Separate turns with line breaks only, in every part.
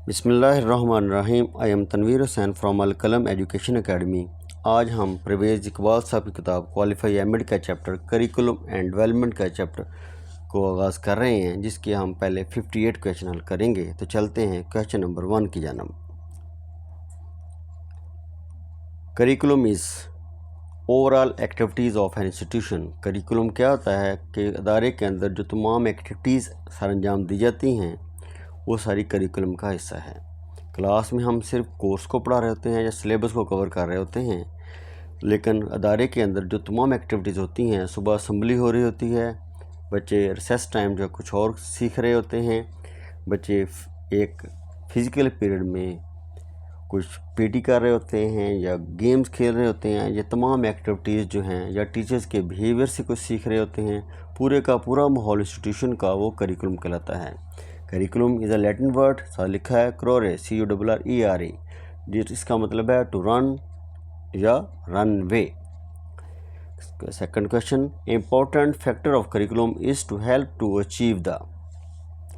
बिस्मिल्लाहिर्रहमानिर्रहीम। I am Tanvir Hussain from Al Qalam education academy. आज हम परवेज़ इकबाल साहब की किताब क्वालिफाई एमएड का चैप्टर करिकुलम एंड डेवलपमेंट का चैप्टर को आगाज़ कर रहे हैं, जिसके हम पहले 58 क्वेश्चन हल करेंगे। तो चलते हैं क्वेश्चन नंबर 1 की जानब। Curriculum is overall activities of an institution. Curriculum क्या होता है कि अदारे के अंदर जो तमाम एक्टिविटीज़ सर अंजाम दी जाती हैं वो सारी करिकुलम का हिस्सा है। क्लास में हम सिर्फ कोर्स को पढ़ा रहे होते हैं या सिलेबस को कवर कर रहे होते हैं, लेकिन अदारे के अंदर जो तमाम एक्टिविटीज़ होती हैं, सुबह असम्बली हो रही होती है, बच्चे रिसेस टाइम जो कुछ और सीख रहे होते हैं, बच्चे एक फ़िज़िकल पीरियड में कुछ पीटी कर रहे होते हैं या गेम्स खेल रहे होते हैं, ये तमाम एक्टिविटीज़ जो हैं या टीचर्स के बिहेवियर से कुछ सीख रहे होते हैं, पूरे का पूरा माहौल इंस्टीट्यूशन का वो करिकुलम कहलाता है। Curriculum is a Latin word, साथ लिखा है क्रोरे, CURRE, जिसका मतलब है टू रन या run way. Second question, important factor of curriculum is to help to achieve the.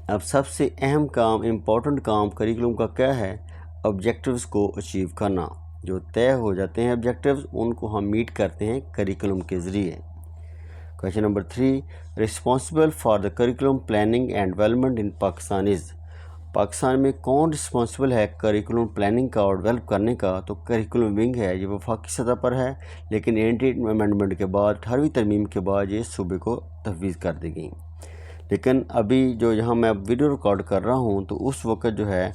अब सबसे अहम काम, इम्पोर्टेंट काम करिकुलम का क्या है? ऑब्जेक्टिव्स को अचीव करना। जो तय हो जाते हैं ऑब्जेक्टिव्स, उनको हम मीट करते हैं करिकुलम के ज़रिए। Question number 3, responsible for the curriculum planning and development in Pakistan is. Pakistan में कौन रिस्पॉन्सिबल है करिकुलम प्लानिंग का और डेवलप करने का? तो करिकुलम विंग है। ये वफाकी सतह पर है, लेकिन 88 अमेंडमेंट के बाद, 18वीं तरमीम के बाद ये सूबे को तफवीज़ कर दी गई। लेकिन अभी जो यहाँ मैं वीडियो रिकॉर्ड कर रहा हूँ, तो उस वक्त जो है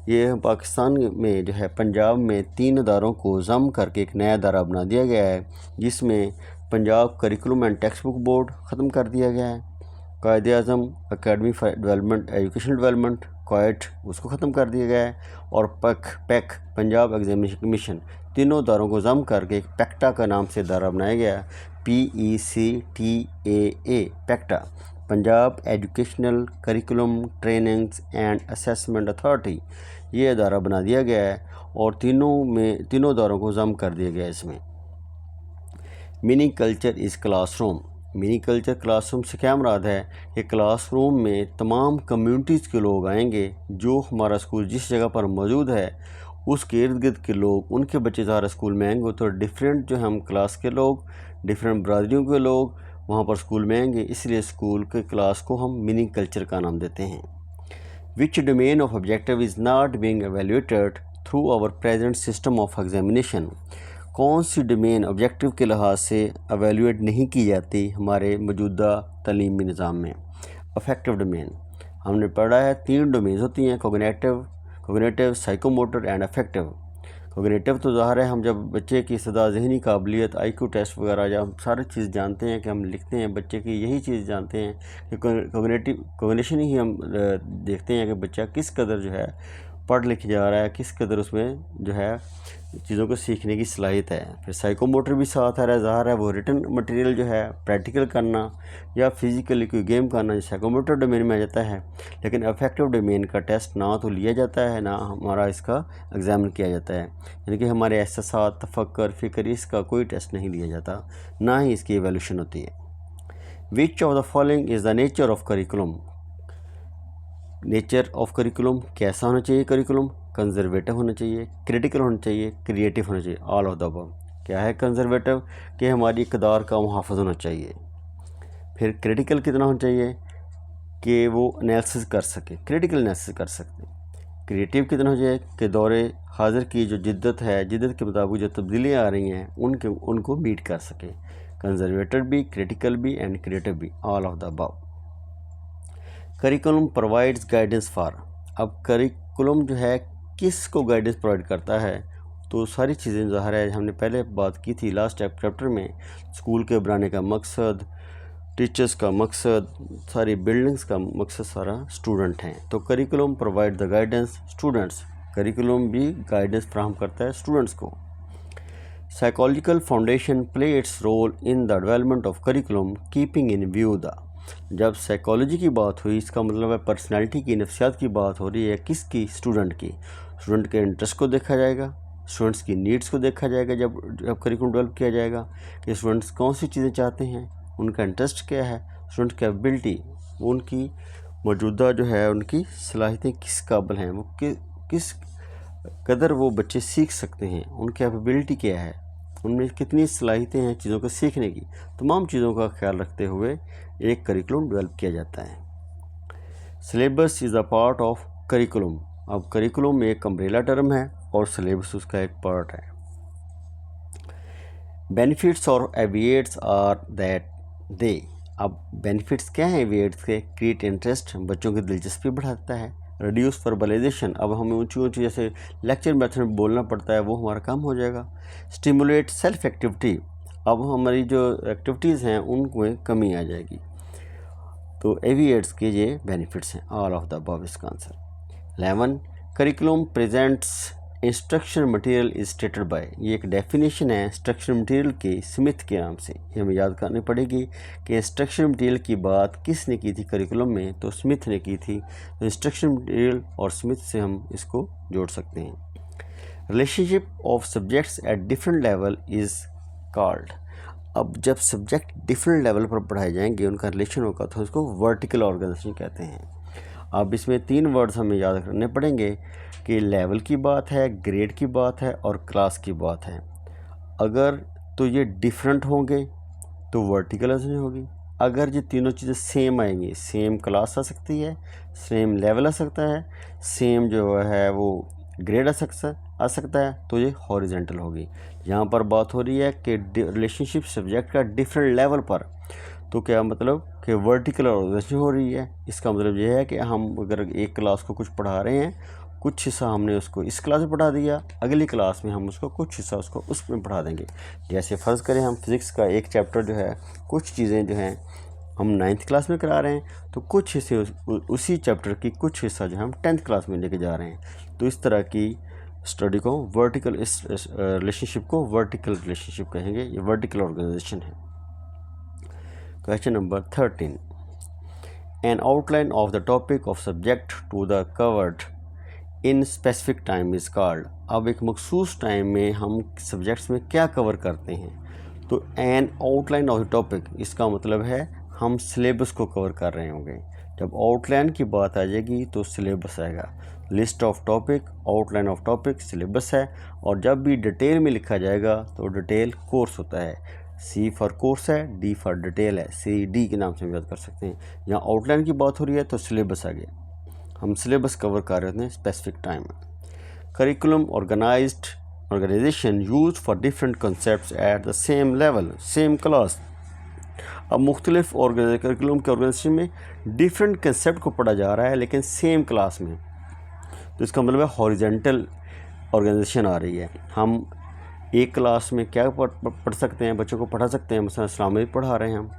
ये पाकिस्तान में जो है पंजाब में 3 अदारों को ज़म करके एक नया अदारा बना दिया गया है, जिसमें Punjab curriculum and text book board ख़त्म कर दिया गया है, Quaid-e-Azam academy for development education development Quaid उसको ख़त्म कर दिया गया है, और पैक पंजाब एग्जामिनेशन कमीशन, तीनों अदारों को ज़म करके एक पैक्टा का नाम से अदारा बनाया गया है, PECTAA PECTAA, Punjab educational curriculum trainings and assessment authority. ये अदारा बना दिया गया है और तीनों अदारों को ज़म कर दिया गया है इसमें। Mini culture is classroom. Mini culture classroom से क्या मुराद है कि क्लासरूम में तमाम कम्युनिटीज़ के लोग आएंगे। जो हमारा स्कूल जिस जगह पर मौजूद है उसके इर्द गिर्द के लोग, उनके बच्चे ज़्यादा स्कूल में आएंगे, तो डिफरेंट जो हम क्लास के लोग, डिफरेंट बरादरियों के लोग वहाँ पर स्कूल में आएंगे, इसलिए स्कूल के क्लास को हम मिनी कल्चर का नाम देते हैं। Which domain of objective is not being evaluated through our present system of examination. कौन सी डोमेन ऑब्जेक्टिव के लिहाज से एवेल्यूएट नहीं की जाती हमारे मौजूदा तलीमी निज़ाम में? अफेक्टिव डोमेन हमने पढ़ा है 3 डोमेन्स होती हैं, cognitive, psychomotor and affective. Cognitive तो ज़ाहिर है हम जब बच्चे की सदा जहनी काबिलियत, IQ टेस्ट वगैरह, जब हम सारी चीज़ जानते हैं कि हम लिखते हैं बच्चे की, यही चीज़ जानते हैं कि कोग्निशन ही हम देखते हैं कि बच्चा किस कदर जो है पढ़ लिख जा रहा है, किस कदर उसमें जो है चीज़ों को सीखने की सलाहियत है। फिर साइकोमोटर भी साथ आ रहा है, ज़ाहिर है वो रिटन मटेरियल जो है प्रैक्टिकल करना या फिज़िकली कोई गेम करना, जो साइकोमोटर डोमेन में आ जाता है। लेकिन अफेक्टिव डोमेन का टेस्ट ना तो लिया जाता है, ना हमारा इसका एग्ज़ामिन किया जाता है, यानी कि हमारे एहसासात, तफक्कर, फ़िक्र, इसका कोई टेस्ट नहीं लिया जाता, ना ही इसकी एवल्यूशन होती है। Which of the following is the nature of curriculum. Nature of curriculum कैसा होना चाहिए? करिकुलम कंजर्वेटिव होना चाहिए, क्रिटिकल होना चाहिए, क्रिएटिव होना चाहिए, ऑल ऑफ द अबव। क्या है कंजर्वेटिव? कि हमारी इक़दार का मुहाफ़िज़ होना चाहिए। फिर क्रिटिकल कितना होना चाहिए कि वो एनालिसिस कर सके, क्रिटिकल एनालिसिस कर सकते। क्रिएटिव कितना हो जाए कि दौरे हाजिर की जो जिद्दत है, जिद्दत के मुताबिक जो तब्दीलियाँ आ रही हैं उनको मीट कर सके। कंजर्वेटिव भी, क्रिटिकल भी एंड क्रिएटिव भी, all of the above. Curriculum provides guidance for. अब करिकुलम जो है किस को गाइडेंस प्रोवाइड करता है? तो सारी चीज़ें ज़ाहिर है हमने पहले बात की थी लास्ट चैप्टर में, स्कूल के बनाने का मकसद, टीचर्स का मकसद, सारी बिल्डिंग्स का मकसद सारा स्टूडेंट हैं। तो curriculum provide the guidance students, curriculum भी गाइडेंस फ्राहम करता है स्टूडेंट्स को। Psychological foundation play its role in the development of curriculum keeping in view the. जब साइकोलॉजी की बात हुई, इसका मतलब है पर्सनैलिटी की, नफ्सियात की बात हो रही है, किसकी? स्टूडेंट की। स्टूडेंट के इंटरेस्ट को देखा जाएगा, स्टूडेंट्स की नीड्स को देखा जाएगा जब करिकुलम डेवलप किया जाएगा कि स्टूडेंट्स कौन सी चीज़ें चाहते हैं, उनका इंटरेस्ट क्या है, स्टूडेंट की एबिलिटी, उनकी मौजूदा जो है उनकी सलाहियतें किस काबिल हैं, वो किस कदर वो बच्चे सीख सकते हैं, उनकी कैपेबिलिटी क्या है, उनमें कितनी सलाहियतें हैं चीज़ों को सीखने की, तमाम चीज़ों का ख्याल रखते हुए एक करिकुलम डेवलप किया जाता है। Syllabus is a part of curriculum. अब करिकुलम एक अम्ब्रेला टर्म है और सिलेबस उसका एक पार्ट है। बेनिफिट्स और एविएट्स आर दैट दे, अब बेनिफिट्स क्या हैं एविएट्स के? क्रिएट इंटरेस्ट, बच्चों की दिलचस्पी बढ़ाता है। रिड्यूस वर्बलाइजेशन, अब हमें ऊँची ऊँची जैसे लेक्चर मेथड में बोलना पड़ता है वो हमारा कम हो जाएगा। स्टिमुलेट सेल्फ एक्टिविटी, अब हमारी जो एक्टिविटीज़ हैं उनमें कमी आ जाएगी। तो एविएट्स के ये बेनिफिट्स हैं, ऑल ऑफ द अबव इसका answer. 11 curriculum presents instruction material is stated by, ये एक डेफिनेशन है इंस्ट्रक्शन मटेरियल के स्मिथ के नाम से। ये हमें याद करनी पड़ेगी कि इंस्ट्रक्शन मटेरियल की बात किसने की थी करिकुलम में, तो स्मिथ ने की थी। तो इंस्ट्रक्शन मटेरियल और स्मिथ से हम इसको जोड़ सकते हैं। Relationship of subjects at different level is called, अब जब सब्जेक्ट डिफरेंट लेवल पर पढ़ाए जाएंगे उनका रिलेशन होगा तो उसको वर्टिकल ऑर्गेनाइजेशन कहते हैं। अब इसमें 3 वर्ड्स हमें याद करने पड़ेंगे कि लेवल की बात है, ग्रेड की बात है और क्लास की बात है। अगर तो ये डिफरेंट होंगे तो वर्टिकल ऑर्गेनाइजेशन होगी। अगर ये तीनों चीज़ें सेम आएंगी, सेम क्लास आ सकती है, सेम लेवल आ सकता है, सेम जो है वो ग्रेड आ सकता है, तो ये हॉरिजेंटल होगी। यहाँ पर बात हो रही है कि रिलेशनशिप सब्जेक्ट का डिफरेंट लेवल पर, तो क्या मतलब कि वर्टिकल ऑर्गेनाइजेशन हो रही है। इसका मतलब ये है कि हम अगर एक क्लास को कुछ पढ़ा रहे हैं, कुछ हिस्सा हमने उसको इस क्लास में पढ़ा दिया, अगली क्लास में हम उसको कुछ हिस्सा उसको उसमें पढ़ा देंगे। जैसे फ़र्ज़ करें हम फिज़िक्स का एक चैप्टर जो है, कुछ चीज़ें जो हैं हम 9th क्लास में करा रहे हैं, तो कुछ हिस्से उसी चैप्टर की कुछ हिस्सा जो है हम 10th क्लास में लेके जा रहे हैं। तो इस तरह की स्टडी को वर्टिकल, इस रिलेशनशिप को वर्टिकल रिलेशनशिप कहेंगे, ये वर्टिकल ऑर्गेनाइजेशन है। Question number 13, an outline of the topic of subject to the covered in specific time is called, अब एक मखसूस टाइम में हम सब्जेक्ट्स में क्या कवर करते हैं, तो N outline of the topic, इसका मतलब है हम सिलेबस को कवर कर रहे होंगे। जब आउटलाइन की बात आ जाएगी तो सिलेबस आएगा। List of topic, outline of topic syllabus है, और जब भी डिटेल में लिखा जाएगा तो डिटेल कोर्स होता है। सी फॉर कोर्स है, डी फॉर डिटेल है, सी डी के नाम से हम याद कर सकते हैं। यहाँ आउटलाइन की बात हो रही है तो सिलेबस आ गया, हम सिलेबस कवर कर रहे हैं स्पेसिफिक टाइम में। Curriculum organisation use for different concept at the same level, same class, अब मुख्तलिफ करिकुलम के ऑर्गेनाइजेशन में डिफरेंट कंसेप्ट को पढ़ा जा रहा है लेकिन सेम क्लास में, तो इसका मतलब है हॉरिजेंटल ऑर्गेनाइजेशन आ रही है। हम एक क्लास में क्या पढ़ सकते हैं, बच्चों को पढ़ा सकते हैं, मसलन इस्लामिक पढ़ा रहे हैं,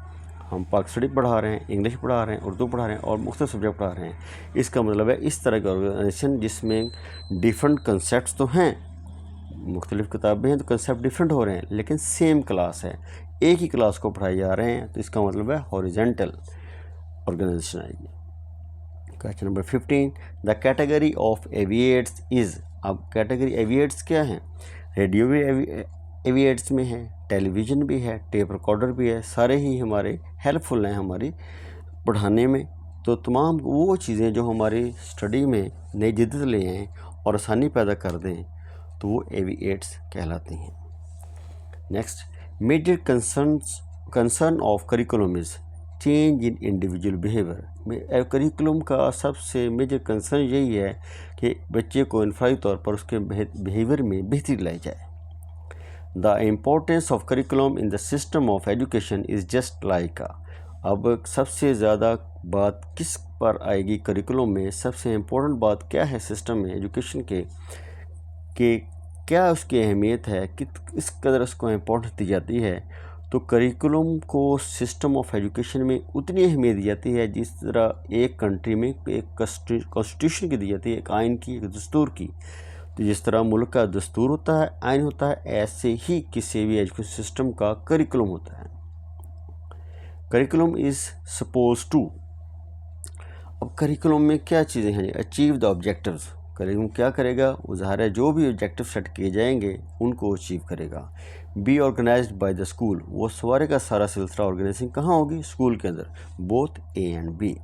हम पाक स्टडी पढ़ा रहे हैं, इंग्लिश पढ़ा रहे हैं, उर्दू पढ़ा रहे हैं और मुख्तलिफ सब्जेक्ट पढ़ा रहे हैं। इसका मतलब है इस तरह का ऑर्गेनाइजेशन जिसमें डिफरेंट कंसेप्ट तो हैं, मुख्तलिफ किताबें हैं तो कंसेप्ट डिफरेंट हो रहे हैं लेकिन सेम क्लास है, एक ही क्लास को पढ़ाई जा रहे हैं, तो इसका मतलब है हॉरिजेंटल ऑर्गेनाइजेशन आएगी। Question number 15, the category of एविएट्स इज़, अब कैटेगरी एविएट्स क्या हैं? रेडियो भी एविएट्स में है, टेलीविज़न भी है, टेप रिकॉर्डर भी है, सारे ही हमारे हेल्पफुल हैं हमारी पढ़ाने में। तो तमाम वो चीज़ें जो हमारी स्टडी में नई जिद्दत ले आएँ और आसानी पैदा कर दें तो वो एविएट्स कहलाते हैं। Next, major concern of curriculum is change in individual behaviour, curriculum का सबसे मेजर कंसर्न यही है कि बच्चे को इनफरादी तौर पर उसके बिहेवियर में बेहतरी लाई जाए। The importance of curriculum in the system of education is just like, अब सबसे ज़्यादा बात किस पर आएगी करिकुलम में, सबसे इम्पोर्टेंट बात क्या है सिस्टम में एजुकेशन के क्या उसकी अहमियत है, किस कदर उसको इम्पोर्टेंस दी जाती है। तो करिकुलम को सिस्टम ऑफ एजुकेशन में उतनी अहमियत दी जाती है जिस तरह एक कंट्री में एक कॉन्स्टिट्यूशन की दी जाती है, एक आइन की, एक दस्तूर की। तो जिस तरह मुल्क का दस्तूर होता है, आइन होता है, ऐसे ही किसी भी एजुकेशन सिस्टम का करिकुलम होता है। करिकुलम इज़ सपोज टू, अब करिकुलम में क्या चीज़ें हैं? अचीव द ऑब्जेक्टिव्स, करिकुलम क्या करेगा? वो ज़ाहिर है जो भी ऑब्जेक्टिव सेट किए जाएंगे उनको अचीव करेगा। Be organised by the school, वो सारे का सारा सिलसिला ऑर्गेनाइजिंग कहाँ होगी? स्कूल के अंदर, both A and B.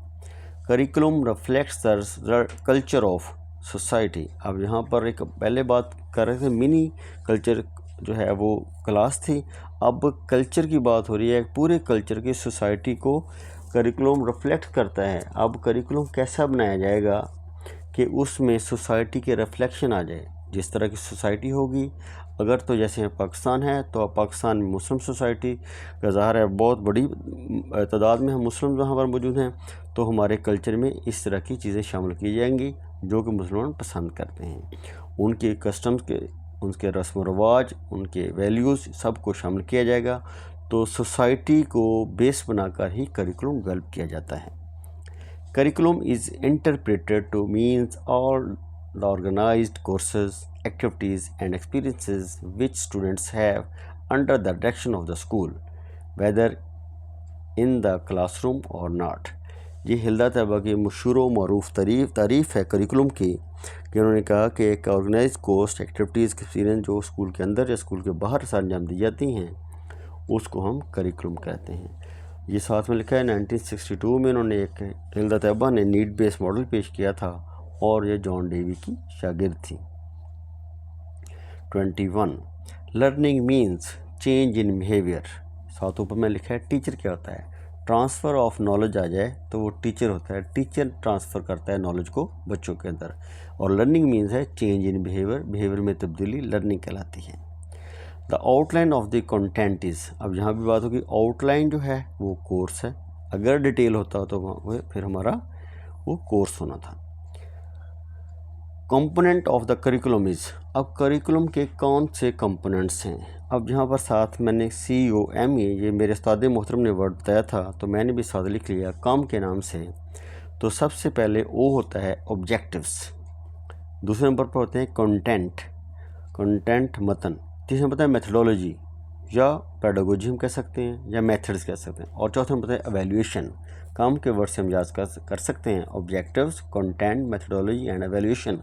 Curriculum reflects the culture of society. अब यहाँ पर एक पहले बात कर रहे थे मिनी कल्चर जो है वो क्लास थी, अब कल्चर की बात हो रही है। पूरे कल्चर की सोसाइटी को करिकुलम रिफ्लेक्ट करता है। अब करिकुलम कैसा बनाया जाएगा कि उसमें सोसाइटी के रिफ्लेक्शन आ जाए। जिस तरह की सोसाइटी होगी, अगर तो जैसे पाकिस्तान है तो अब पाकिस्तान में मुस्लिम सोसाइटी का ज़ाहिर है बहुत बड़ी तादाद में हम मुस्लिम वहाँ पर मौजूद हैं, तो हमारे कल्चर में इस तरह की चीज़ें शामिल की जाएंगी जो कि मुसलमान पसंद करते हैं। उनके कस्टम्स के, उनके रस्म व रवाज, उनके वैल्यूज़ सबको शामिल किया जाएगा। तो सोसाइटी को बेस बनाकर ही करिकुलम डेवलप किया जाता है। Curriculum is interpreted to means all the organized courses, activities and experiences which students have under the direction of the school, whether in the classroom or not। ये हिल्दा तैयबा की मशहूर व मरूफ तारीफ़ है करिकुलम की, कि उन्होंने कहा कि एक ऑर्गेनाइज कोर्स, एक्टिविटीज़, एक्सपीरियंस जो स्कूल के अंदर या स्कूल के बाहर सरंजाम दी जाती हैं उसको हम करिकुलम कहते हैं। ये साथ में लिखा है 1962 में इन्होंने एक हिल्दा तैयबा ने नीड बेस मॉडल पेश किया था और ये जॉन डेवी की शागिर्द थी। 21 learning means change in behaviour. साथ ऊपर में लिखा है टीचर क्या होता है। ट्रांसफ़र ऑफ नॉलेज आ जाए तो वो टीचर होता है। टीचर ट्रांसफ़र करता है नॉलेज को बच्चों के अंदर। और लर्निंग मीन्स है चेंज इन बिहेवियर, बिहेवियर में तब्दीली लर्निंग कहलाती है। The outline of the content is, अब यहाँ भी बात होगी आउटलाइन जो है वो कोर्स है। अगर डिटेल होता तो वो फिर हमारा वो कोर्स होना था। Component of the curriculum is, अब करिकुलम के कौन से कंपोनेंट्स हैं। अब यहाँ पर साथ मैंने COME, ये मेरे उस्ताद मोहतरम ने वर्ड बताया था तो मैंने भी साथ लिख लिया काम के नाम से। तो सबसे पहले O होता है ऑब्जेक्टिव्स, दूसरे नंबर पर होते हैं कंटेंट मतन, तीसरे नंबर पर है मेथडोलॉजी या पेडागोजी हम कह सकते हैं या मेथड्स कह सकते हैं, और चौथे नंबर पर है एवेल्यूएशन। काम के वर्ड से हम याद कर सकते हैं objectives, content, methodology and evaluation.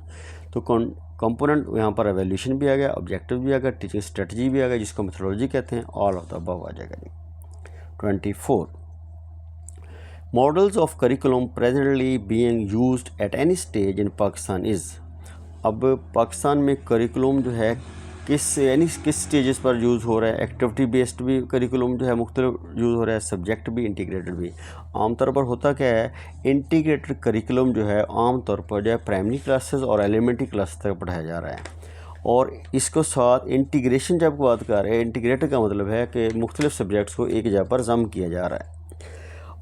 तो कंपोनेंट यहाँ पर एवेल्यूएशन भी आ गया, ऑब्जेक्टिव भी आ गया, टीचिंग स्ट्रेटजी भी आ गया जिसको मेथडोलॉजी कहते हैं, ऑल ऑफ द अबव आ जाएगा जी। 24 models of curriculum presently being used at any stage in Pakistan is. अब पाकिस्तान में करिकुलम जो है किस स्टेजेस पर यूज़ हो रहा है। एक्टिविटी बेस्ड भी करिकुलम जो है मुख्तलिफ यूज़ हो रहा है, सब्जेक्ट भी, इंटीग्रेटेड भी। आमतौर पर होता क्या है, इंटीग्रेटेड करिकुलम जो है आमतौर पर जो है प्राइमरी क्लासेस और एलिमेंट्री क्लास तक पढ़ाया जा रहा है। और इसको साथ इंटीग्रेशन जब बात कर रहे हैं, इंटीग्रेटेड का मतलब है कि मुख्तलिफ सब्जेक्ट्स को एक जगह पर जम किया जा रहा है।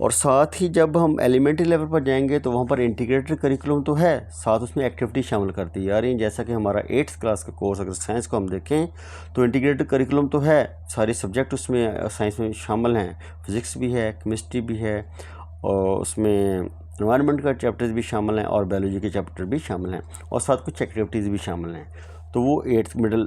और साथ ही जब हम एलिमेंट्री लेवल पर जाएंगे तो वहाँ पर इंटीग्रेटेड करिकुलम तो है, साथ उसमें एक्टिविटी शामिल करती है। यानी जैसा कि हमारा 8th क्लास का कोर्स अगर साइंस को हम देखें तो इंटीग्रेटेड करिकुलम तो है, सारे सब्जेक्ट उसमें साइंस में शामिल हैं, फिज़िक्स भी है, केमिस्ट्री भी है, और उसमें एनवायरनमेंट का चैप्टर्स भी शामिल हैं और बायोलॉजी के चैप्टर भी शामिल हैं, और साथ कुछ एक्टिविटीज़ भी शामिल हैं। तो वो 8th मिडिल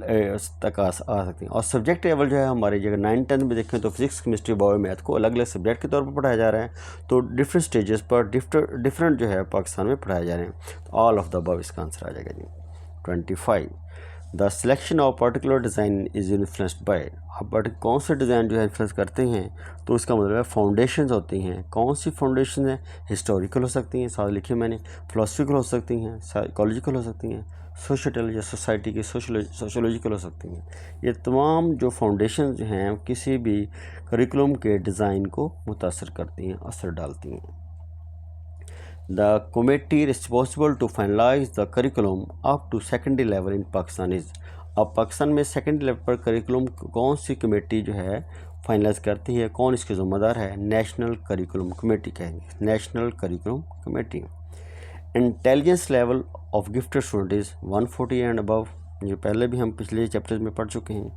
तक आ सकती हैं। और सब्जेक्ट लेवल जो है हमारे जगह 9th 10th में देखें तो फिजिक्स, केमिस्ट्री, बायो, मैथ को अलग अलग सब्जेक्ट के तौर पर पढ़ाया जा रहा है। तो डिफरेंट स्टेजेस पर डिफरेंट जो है पाकिस्तान में पढ़ाए जा रहे हैं। तो ऑल ऑफ द अबव इसका आंसर आ जाएगा जी। 25 the selection of particular design is influenced by. अब कौन से डिज़ाइन जो है इन्फ्लुएंस करते हैं, तो इसका मतलब है फाउंडेशंस होती हैं। कौन सी फाउंडेशन है, हिस्टोरिकल हो सकती हैं, साथ लिखिए मैंने, फिलोसफिकल हो सकती हैं, साइकोलॉजिकल हो सकती हैं, सोशल या सोसाइटी की सोशोलॉजिकल हो सकती हैं। ये तमाम जो फाउंडेशन जो हैं किसी भी करिकुलम के डिज़ाइन को मुतासर करती हैं, असर डालती हैं। The committee responsible to finalise the curriculum up to secondary level in Pakistan is. अब पाकिस्तान में सेकेंडरी लेवल पर करिकुलम कौन सी कमेटी जो है फाइनलाइज करती है, कौन इसके ज़िम्मेदार है, नेशनल करिकुलम कमेटी कहेंगे, national curriculum committee. Intelligence level of gifted student is 140 and above, ये पहले भी हम पिछले चैप्टर्स में पढ़ चुके हैं।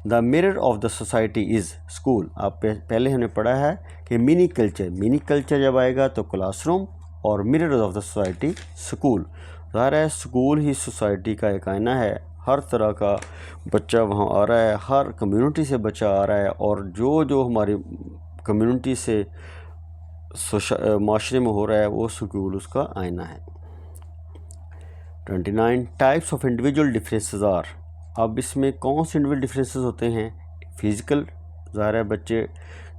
The mirror of the society is school. आप पहले हमने पढ़ा है कि मिनी कल्चर जब आएगा तो क्लासरूम, और mirror of the society school. ज़ाहिर है स्कूल ही सोसाइटी का एक आईना है, हर तरह का बच्चा वहाँ आ रहा है, हर कम्युनिटी से बच्चा आ रहा है, और जो हमारी कम्युनिटी से माशरे में हो रहा है वो स्कूल उसका आईना है। 29 types of individual differences are. अब इसमें कौन से इंडिविजुअल डिफरेंसेस होते हैं, फिज़िकल, ज़ाहिर है बच्चे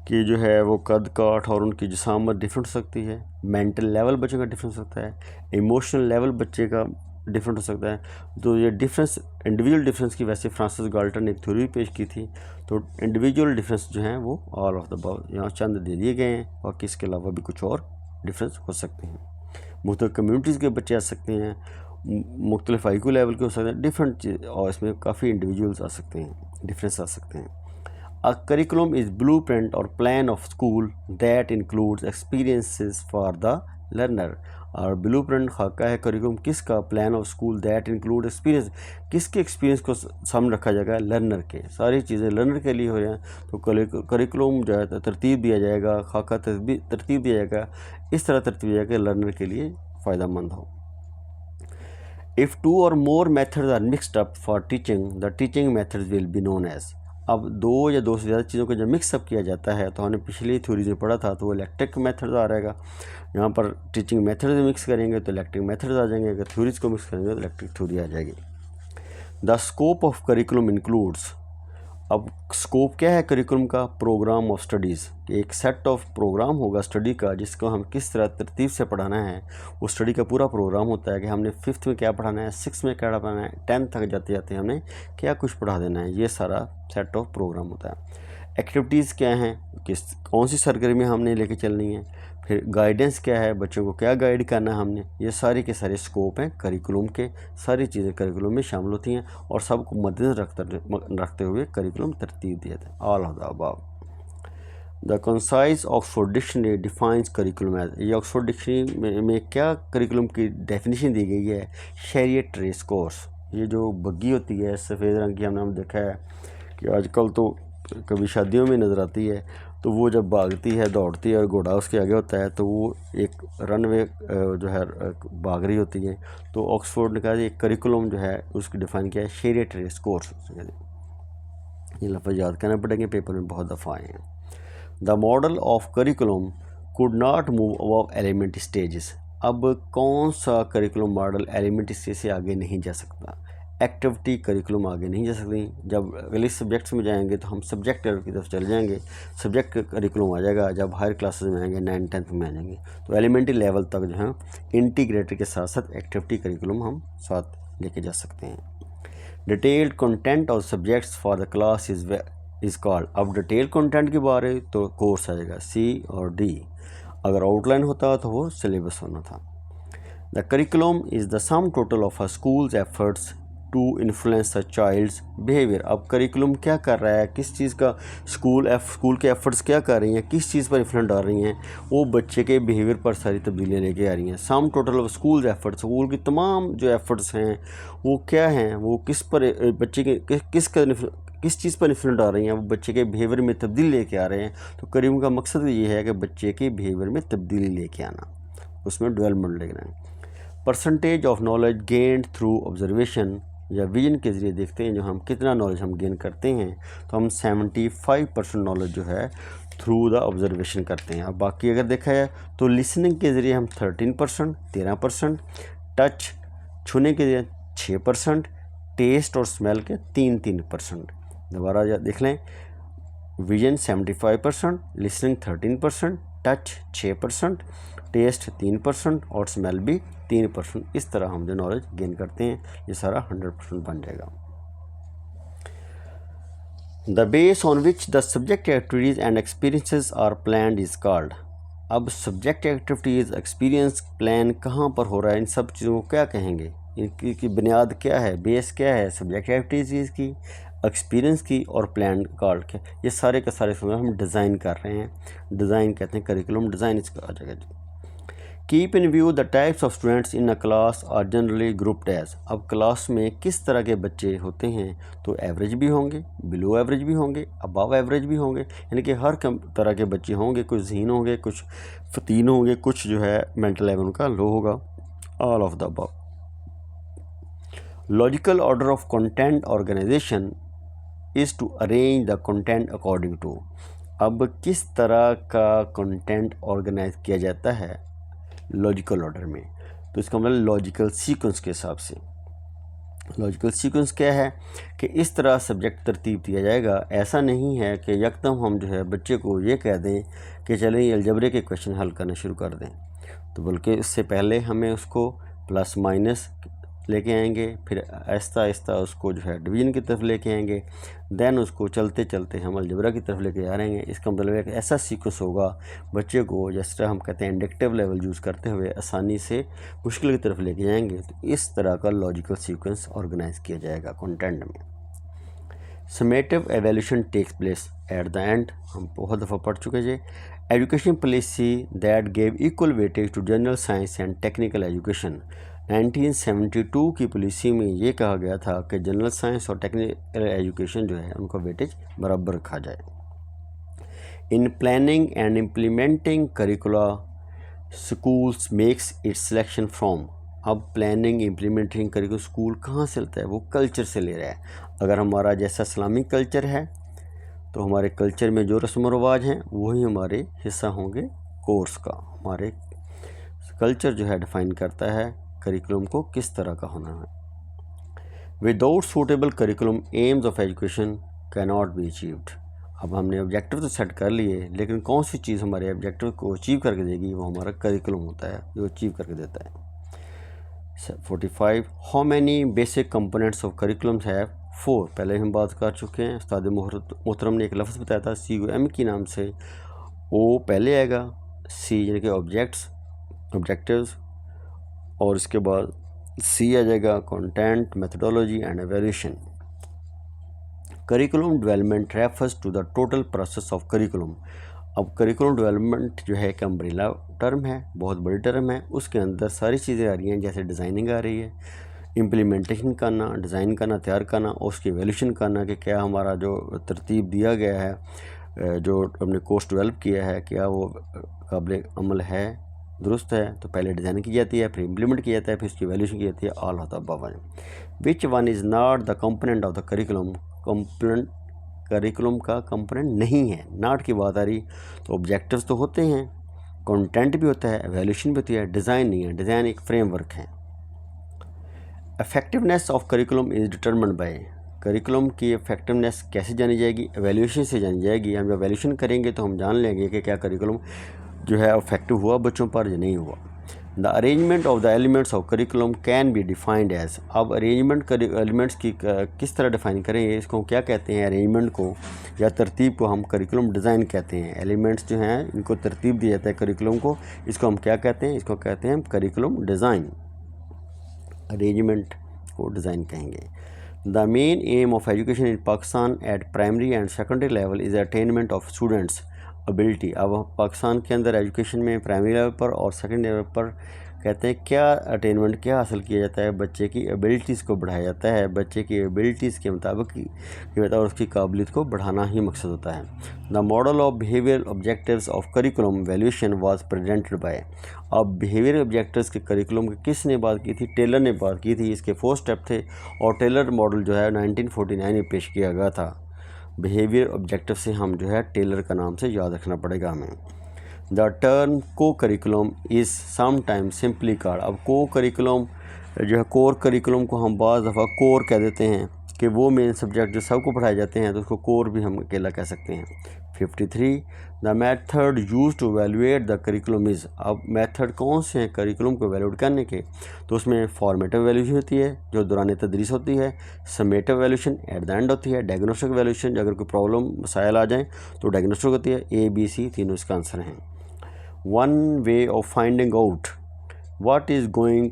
की जो है वो कद काठ और उनकी जिसामत डिफरेंट हो सकती है। मेंटल लेवल बच्चे का डिफरेंस होता है। इमोशनल लेवल बच्चे का डिफरेंट हो सकता है। तो ये डिफरेंस, इंडिविजुअल डिफरेंस की वैसे फ्रांसिस गाल्टन ने एक थ्योरी पेश की थी। तो इंडिविजुअल डिफरेंस जो हैं वो ऑल ऑफ द अबव यहाँ चंद दे दिए गए हैं, और इसके अलावा भी कुछ और डिफरेंस हो सकते हैं। मुख्तलिफ कम्यूनिटीज़ के बच्चे आ सकते हैं, मुख्तलिफ IQ लेवल के हो सकते हैं, डिफरेंट चीज़, और इसमें काफ़ी इंडिविजुअल्स आ सकते हैं, डिफरेंस आ सकते हैं। A curriculum is blueprint or plan of school that includes experiences for the learner। और ब्लूप्रिंट खाका है करिकुलम किसका, plan of school that include experience, किसके एक्सपीरियंस को सामने रखा जाएगा, लर्नर के। सारी चीज़ें लर्नर के लिए हो रही हैं, तो करिकुलम जो है तरतीब दिया जाएगा, खाका तरतीब दिया जाएगा, इस तरह तरतीब दिया जाएगा लर्नर के लिए फ़ायदेमंद हो। If two or more methods are mixed up for teaching, the teaching methods will be known as। अब दो या दो से ज़्यादा चीज़ों को जब मिक्सअप किया जाता है, तो हमने पिछली थ्योरीज में पढ़ा था, तो वो इलेक्ट्रिक मेथड आ रहेगा। यहाँ पर टीचिंग मेथड मिक्स करेंगे तो इलेक्ट्रिक मेथड्स आ जाएंगे, अगर थ्योरीज को मिक्स करेंगे तो इलेक्ट्रिक थ्योरी आ जाएगी। The scope of curriculum includes. अब स्कोप क्या है करिकुलम का, प्रोग्राम ऑफ स्टडीज़, एक सेट ऑफ प्रोग्राम होगा स्टडी का, जिसको हम किस तरह तरतीब से पढ़ाना है। वो स्टडी का पूरा प्रोग्राम होता है कि हमने 5th में क्या पढ़ाना है, 6th में क्या पढ़ाना है, 10th तक जाते जाते हमने क्या कुछ पढ़ा देना है, ये सारा सेट ऑफ प्रोग्राम होता है। एक्टिविटीज़ क्या हैं, कौन सी सरगर्मी हमने लेके चलनी है, फिर गाइडेंस क्या है, बच्चों को क्या गाइड करना है हमने, ये सारे के सारे स्कोप हैं करिकुलम के। सारी चीज़ें करिकुलम में शामिल होती हैं, और सबको मद्देनजर रखते हुए करिकुलम तरतीब दिया था। All of the above. The concise Oxford dictionary defines curriculum as. ये ऑक्सफोर्ड डिक्शनरी में क्या करिकुलम की डेफिनेशन दी गई है, शरीयत रेस कोर्स। ये जो बग्गी होती है सफ़ेद रंग की, हमने देखा है कि आजकल तो कभी शादियों में नज़र आती है, तो वो जब भागती है, दौड़ती है और घोड़ा उसके आगे होता है, तो वो एक रनवे जो है भाग रही होती है। तो ऑक्सफोर्ड ने कहा एक करिकुलम जो है उसकी डिफ़ाइन किया है शरीयत रेस कोर्स। ये लफ्ज़ याद करना पड़ेंगे, पेपर में बहुत दफ़ा आए हैं। The model of curriculum could not move above elementary stages. अब कौन सा करिकुलम मॉडल एलिमेंट्री स्टेज से आगे नहीं जा सकता, एक्टिविटी करिकुलम आगे नहीं जा सकती। जब अगले सब्जेक्ट्स में जाएंगे तो हम सब्जेक्ट की तरफ चले जाएंगे, सब्जेक्ट करिकुलम आ जाएगा। जब हायर क्लासेस में आएंगे 9th 10th में आ जाएंगे, तो एलिमेंट्री लेवल तक जो है इंटीग्रेटेड के साथ साथ एक्टिविटी करिकुलम हम साथ लेके जा सकते हैं। डिटेल्ड कंटेंट और subjects for the class is called. अब डिटेल कंटेंट के बारे तो कोर्स आएगा C और D, अगर आउटलाइन होता तो वो सिलेबस होना था। The curriculum is the sum total of a school's efforts to influence a child's behaviour. अब करिकुलम क्या कर रहा है, किस चीज़ का स्कूल के एफर्ट्स क्या कर रही हैं, किस चीज़ पर इन्फ्लुएंस डाल रही हैं, वो बच्चे के बिहेवियर पर सारी तब्दीलियाँ लेके आ रही हैं। सम total of schools efforts, school की तमाम जो एफर्ट्स हैं वो क्या हैं, वो किस पर बच्चे के किस चीज़ पर इन्फ्लुएंस डाल रही हैं, वो बच्चे के बिहेवियर में तब्दीली लेके आ रहे हैं। तो करिकुलम का मकसद ये है कि बच्चे के बिहेवियर में तब्दीली लेके आना, उसमें डेवलपमेंट लेके आना। Percentage of knowledge gained through observation या विजन के ज़रिए देखते हैं जो हम कितना नॉलेज हम गेन करते हैं, तो हम 75% नॉलेज जो है थ्रू द ऑब्जर्वेशन करते हैं। अब बाकी अगर देखा जाए तो लिसनिंग के ज़रिए हम 13%, टच छूने के ज़रिए 6%, टेस्ट और स्मेल के 3% दोबारा देख लें। विजन 75%, लिसनिंग 13%, टच 6%, टेस्ट 3% और स्मेल भी 3%। इस तरह हम जो नॉलेज गेन करते हैं ये सारा 100% बन जाएगा। The base on which the subject activities and experiences are planned is called. अब सब्जेक्ट एक्टिविटीज़ एक्सपीरियंस प्लान कहाँ पर हो रहा है, इन सब चीज़ों को क्या कहेंगे, इनकी बुनियाद क्या है, बेस क्या है, सब्जेक्ट एक्टिविटीज़ की, एक्सपीरियंस की और प्लान कॉल्ड के, ये सारे के सारे हम डिज़ाइन कर रहे हैं। डिज़ाइन कहते हैं करिकुलम डिज़ाइन इसका आ जाएगा। Keep in view the types of students in a class are generally grouped as. अब क्लास में किस तरह के बच्चे होते हैं, तो एवरेज भी होंगे, बिलो एवरेज भी होंगे, अबव एवरेज भी होंगे, यानी कि हर तरह के बच्चे होंगे। कुछ ज़हीन होंगे, कुछ फतीन होंगे, कुछ जो है मेंटल लेवल उनका लो होगा। All of the above. Logical order of content organisation is to arrange the content according to. अब किस तरह का कंटेंट ऑर्गेनाइज किया जाता है लॉजिकल ऑर्डर में, तो इसका मतलब लॉजिकल सीक्वेंस के हिसाब से। लॉजिकल सीक्वेंस क्या है कि इस तरह सब्जेक्ट तरतीब दिया जाएगा। ऐसा नहीं है कि यकदम हम जो है बच्चे को ये कह दें कि चलें ये अलजबरे के क्वेश्चन हल करना शुरू कर दें, तो बल्कि इससे पहले हमें उसको प्लस माइनस लेके आएंगे, फिर आहिस्ता आहिस्ता उसको जो है डिवीज़न की तरफ लेके आएंगे, देन उसको चलते चलते हम अलजेब्रा की तरफ लेके जा रहे हैं। इसका मतलब एक ऐसा सीक्वेंस होगा बच्चे को, जिस तरह हम कहते हैं इंडक्टिव लेवल यूज़ करते हुए आसानी से मुश्किल की तरफ लेके जाएंगे। तो इस तरह का लॉजिकल सीक्वेंस ऑर्गेनाइज किया जाएगा कंटेंट में। Summative evaluation takes place at the end, हम बहुत दफ़ा पढ़ चुके हैं। Education policy that gave equal weightage to general science and technical education, 1972 की पॉलिसी में ये कहा गया था कि जनरल साइंस और टेक्निकल एजुकेशन जो है उनका वेटेज बराबर रखा जाए। In planning and implementing curricula schools makes its selection from, अब प्लानिंग इम्प्लीमेंटिंग करिकुलम स्कूल कहाँ से लेता है, वो कल्चर से ले रहा है। अगर हमारा जैसा इस्लामिक कल्चर है तो हमारे कल्चर में जो रस्म व रवाज हैं वही हमारे हिस्सा होंगे कोर्स का। हमारे कल्चर जो है डिफ़ाइन करता है करिकुलम को किस तरह का होना है। Without suitable curriculum AIIMS of education can not be achieved, अब हमने ऑब्जेक्टिव तो सेट कर लिए, लेकिन कौन सी चीज़ हमारे ऑब्जेक्टिव को अचीव करके देगी, वो हमारा करिकुलम होता है जो अचीव करके देता है। 45 how many basic components of curriculums have 4, पहले हम बात कर चुके हैं। उस्ताद मोहतरम ने एक लफ्ज़ बताया था COM की नाम से, O पहले आएगा, C यानी कि ऑब्जेक्टिव्स, और इसके बाद C आ जाएगा content, methodology and evaluation. Curriculum development refers to the total process of curriculum, अब करिकुलम डेवलपमेंट जो है एक अम्ब्रेला टर्म है, बहुत बड़ी टर्म है, उसके अंदर सारी चीज़ें आ रही हैं, जैसे डिज़ाइनिंग आ रही है, इम्प्लीमेंटेशन करना, डिज़ाइन करना, तैयार करना, और उसकी एवेल्यूशन करना कि क्या हमारा जो तरतीब दिया गया है, जो हमने कोर्स डेवलप किया है, क्या वो काबिल अमल है, दुरुस्त है। तो पहले डिज़ाइन की जाती है, फिर इम्प्लीमेंट किया जाता है, फिर उसकी एवेल्यूशन की जाती है। ऑल होता है which one is not the component of the curriculum, component curriculum का कंपोनेंट नहीं है। नॉट की बात आ रही तो ऑब्जेक्टिव्स तो होते हैं, कंटेंट भी होता है, एवेल्यूशन भी होती है, डिज़ाइन नहीं है। डिज़ाइन एक फ्रेमवर्क है। Effectiveness of curriculum is determined bye, curriculum की इफेक्टिवनेस कैसे जानी जाएगी, एवेल्यूशन से जानी जाएगी। हम जब एवेल्यूशन करेंगे तो हम जान लेंगे कि क्या करिकुलम जो है इफेक्टिव हुआ बच्चों पर या नहीं हुआ। The arrangement of the elements of curriculum can be defined as, अब अरेंजमेंट एलिमेंट्स की किस तरह डिफ़ाइन करेंगे, इसको क्या कहते हैं, अरेंजमेंट को या तरतीब को हम करिकुलम डिज़ाइन कहते हैं। एलिमेंट्स जो हैं इनको तरतीब दी जाता है करिकुलम को, इसको हम क्या कहते हैं, इसको कहते हैं करिकुलम डिज़ाइन। अरेंजमेंट को डिज़ाइन कहेंगे। The main M of education in Pakistan eight primary and secondary level is attainment of students ability, अब पाकिस्तान के अंदर एजुकेशन में प्राइमरी लेवल पर और सेकेंड लेवल पर कहते हैं क्या अटेनमेंट, क्या हासिल किया जाता है, बच्चे की एबिलिटीज़ को बढ़ाया जाता है, बच्चे की एबिलिटीज़ के मुताबिक और उसकी काबिलियत को बढ़ाना ही मकसद होता है। The model of behaviour objectives of curriculum valuation was presented by, अब बिहेवियर ऑब्जेक्टिव्स के करिकुलम की किसने बात की थी, टेलर ने बात की थी। इसके 4 स्टेप थे और टेलर मॉडल जो है 1949 में पेश किया गया था। बिहेवियर ऑब्जेक्टिव से हम जो है टेलर का नाम से याद रखना पड़ेगा हमें। द टर्म को curriculum is sometime simply called, अब को करिकुलम जो है कोर करिकुलम को हम बाज़ दफ़ा कोर कह देते हैं कि वो मेन सब्जेक्ट जो सबको पढ़ाए जाते हैं तो उसको कोर भी हम अकेला कह सकते हैं। 53 the method use to evaluate the curriculum is, अब मेथड कौन से हैं करिकुलम को एवेलुएट करने के, तो उसमें फॉर्मेटिव एवेल्यूशन होती है जो दौरान तदरीस होती है, summative evaluation eight the and होती है, डायग्नोस्टिक एवेल्यूशन अगर कोई प्रॉब्लम मसाइल आ जाएँ तो डायग्नोस्टिक होती है। ABC तीनों इसका आंसर हैं। One way of finding out what is going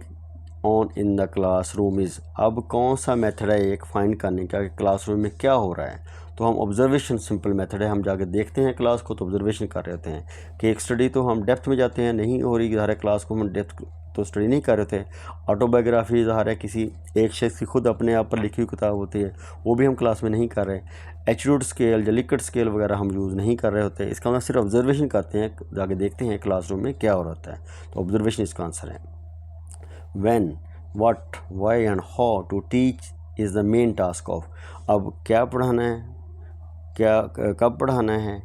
on in the classroom is, अब कौन सा मेथड है एक फाइंड करने का कि क्लासरूम में क्या हो रहा है, तो हम ऑब्जर्वेशन सिंपल मेथड है, हम जाके देखते हैं क्लास को तो ऑब्जर्वेशन कर रहे होते हैं। कि एक स्टडी तो हम डेप्थ में जाते हैं, नहीं हो रही ज़ाहिर है क्लास को हम डेप्थ तो स्टडी नहीं कर रहे थे। ऑटोबायोग्राफी ज़ाहिर है किसी एक शख्स की खुद अपने आप पर लिखी हुई किताब होती है, वो भी हम क्लास में नहीं कर रहे। एटीट्यूड स्केल या लिकट स्केल वगैरह हम यूज़ नहीं कर रहे होते। इसका मतलब सिर्फ ऑब्जर्वेशन करते हैं, जाके देखते हैं क्लासरूम में क्या हो रहा है, तो ऑब्जर्वेशन इसका आंसर है। When, what, why and how to teach is the main task of, अब क्या पढ़ाना है, क्या कब पढ़ाना है,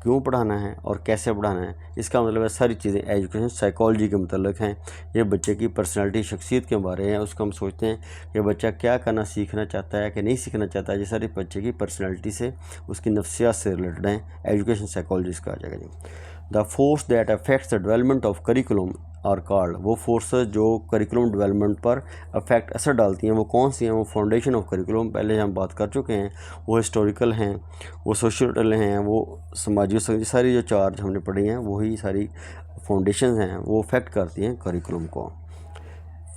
क्यों पढ़ाना है और कैसे पढ़ाना है, इसका मतलब है सारी चीज़ें एजुकेशन साइकोलॉजी के मतलब हैं। ये बच्चे की पर्सनालिटी शख्सियत के बारे हैं, उसको हम सोचते हैं कि बच्चा क्या करना सीखना चाहता है कि नहीं सीखना चाहता है। ये सारी बच्चे की पर्सनालिटी से, उसकी नफ्सियात से रिलेटेड हैं, एजुकेशन साइकोलॉजी इसका आ जाएगा जी। The force that affects the development of curriculum are called, वो फोर्सेस जो करिकुलम डेवलपमेंट पर अफेक्ट असर डालती हैं वो कौन सी हैं? वो फाउंडेशन ऑफ करिकुलम पहले हम बात कर चुके हैं, वो हिस्टोरिकल हैं, वो सोशल हैं, वो समाजी सारी जो चार्ज हमने पढ़ी हैं वही सारी फाउंडेशन हैं, वो अफेक्ट करती हैं करिकुलम को।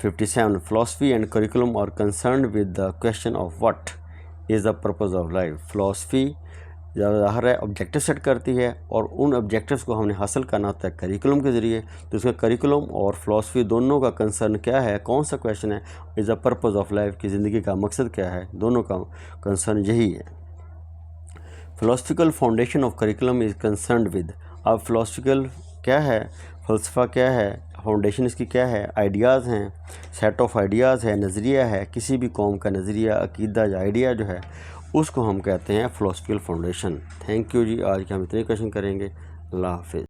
57 philosophy and curriculum are concern with the question of what is the purpose of life. Philosophy ज़ाहिर है ऑब्जेक्टिव सेट करती है और उन ऑब्जेक्टिव्स को हमने हासिल करना होता है करिकुलम के ज़रिए। तो इसका करिकुलम और फिलासफी दोनों का कंसर्न क्या है, कौन सा क्वेश्चन है, is the purpose of life की ज़िंदगी का मकसद क्या है, दोनों का कंसर्न यही है। Philosophical foundation of curriculum is concern with, अब फिलासफिकल क्या है, फ़लसफ़ा क्या है, फाउंडेशन इसकी क्या है, आइडियाज़ हैं, सेट ऑफ आइडियाज़ है, नज़रिया है, किसी भी कौम का नज़रिया, अकीदा या आइडिया जो है उसको हम कहते हैं फ़िलासफिकल फाउंडेशन। थैंक यू जी, आज के हम इतने क्वेश्चन करेंगे। अल्लाह हाफ़िज़।